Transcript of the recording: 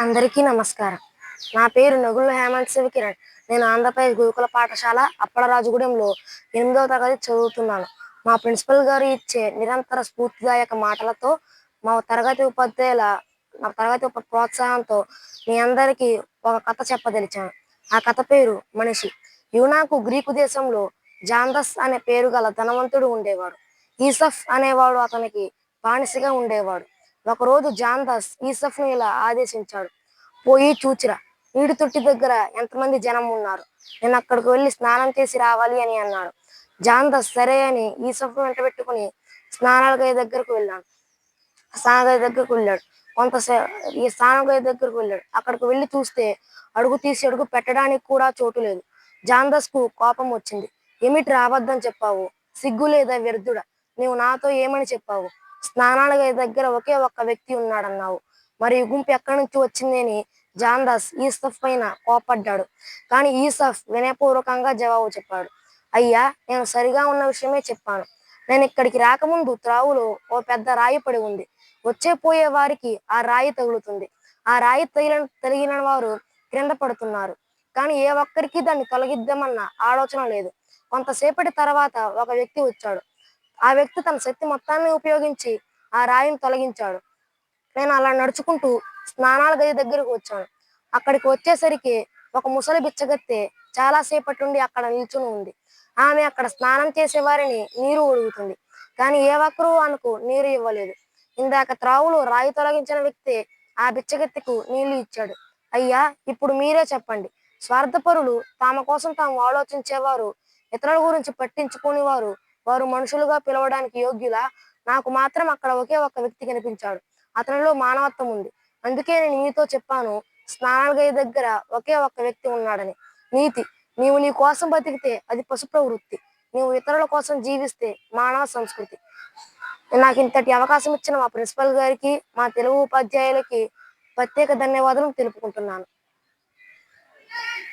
అందరికీ నమస్కారం. నా పేరు నగుల హేమంత్ శివకిరణ్. నేను ఆంధ్రప్రదేశ్ గురుకుల పాఠశాల అప్పలరాజుగూడెంలో 8వ తరగతి చదువుతున్నాను. మా ప్రిన్సిపల్ గారు ఇచ్చే నిరంతర స్ఫూర్తిదాయక మాటలతో, మా తరగతి ప్రోత్సాహంతో మీ అందరికీ ఒక కథ చెప్పదలిచాను. ఆ కథ పేరు మనిషి. యూనాకు గ్రీకు దేశంలో జాందస్ అనే పేరు గల ధనవంతుడు ఉండేవాడు. ఈసఫ్ అనేవాడు అతనికి బానిసగా ఉండేవాడు. ఒకరోజు జాందాస్ ఈసఫ్ను ఇలా ఆదేశించాడు: పోయి చూచిరా, నీటి తొట్టి దగ్గర ఎంతమంది జనం ఉన్నారు, నేను అక్కడికి వెళ్ళి స్నానం చేసి రావాలి అని అన్నాడు. జాందాస్ సరే అని ఈసఫ్ను వెంట పెట్టుకుని స్నానాల దగ్గరకు వెళ్ళాడు. ఈ స్నానం దగ్గరకు వెళ్ళాడు. అక్కడికి వెళ్ళి చూస్తే అడుగు తీసి అడుగు పెట్టడానికి కూడా చోటు లేదు. జాందస్కు కోపం వచ్చింది. ఏమిట్రా అబద్ధం చెప్పావు? సిగ్గు లేదా వ్యర్థుడా, నీవు నాతో ఏమని చెప్పావు? స్నానాల గది దగ్గర ఒకే ఒక్క వ్యక్తి ఉన్నాడన్నావు, మరి ఈ గుంపు ఎక్కడి నుంచి వచ్చింది అని జాందాస్ ఈసఫ్ పైన కోపడ్డాడు. కానీ ఈసఫ్ వినయపూర్వకంగా జవాబు చెప్పాడు: అయ్యా, నేను సరిగా ఉన్న విషయమే చెప్పాను. నేను ఇక్కడికి రాకముందు త్రావులో ఓ పెద్ద రాయి పడి ఉంది. వచ్చే పోయే వారికి ఆ రాయి తగులుతుంది. ఆ రాయి తగిలిన వారు క్రింద పడుతున్నారు. కానీ ఏ ఒక్కరికి దాన్ని తొలగిద్దామన్న ఆలోచన లేదు. కొంతసేపటి తర్వాత ఒక వ్యక్తి వచ్చాడు. ఆ వ్యక్తి తన శక్తి మొత్తాన్ని ఉపయోగించి ఆ రాయిని తొలగించాడు. నేను అలా నడుచుకుంటూ స్నానాల గది దగ్గరకు వచ్చాను. అక్కడికి వచ్చేసరికి ఒక ముసలి బిచ్చగత్తె చాలాసేపటి నుండి అక్కడ నిల్చుని ఉంది. ఆమె అక్కడ స్నానం చేసే వారిని నీరు అడుగుతుంది. కానీ ఏ ఒక్కరూ ఆమెకు నీరు ఇవ్వలేదు. ఇందాక త్రావులో రాయి తొలగించిన వ్యక్తి ఆ బిచ్చగత్తెకు నీళ్లు ఇచ్చాడు. అయ్యా, ఇప్పుడు మీరే చెప్పండి. స్వార్థపరులు, తమ కోసం తాము ఆలోచించేవారు, ఇతరుల గురించి పట్టించుకుని వారు మనుషులుగా పిలవడానికి యోగ్యులా? నాకు మాత్రం అక్కడ ఒకే ఒక్క వ్యక్తి కనిపించాడు. అతనిలో మానవత్వం ఉంది. అందుకే నేను మీతో చెప్పాను, స్నానాల గది దగ్గర ఒకే ఒక్క వ్యక్తి ఉన్నాడని. నీతి: నీవు నీ కోసం బతికితే అది పశు ప్రవృత్తి. నీవు ఇతరుల కోసం జీవిస్తే మానవ సంస్కృతి. నాకు ఇంతటి అవకాశం ఇచ్చిన మా ప్రిన్సిపల్ గారికి, మా తెలుగు ఉపాధ్యాయులకి ప్రత్యేక ధన్యవాదాలు తెలుపుకుంటున్నాను.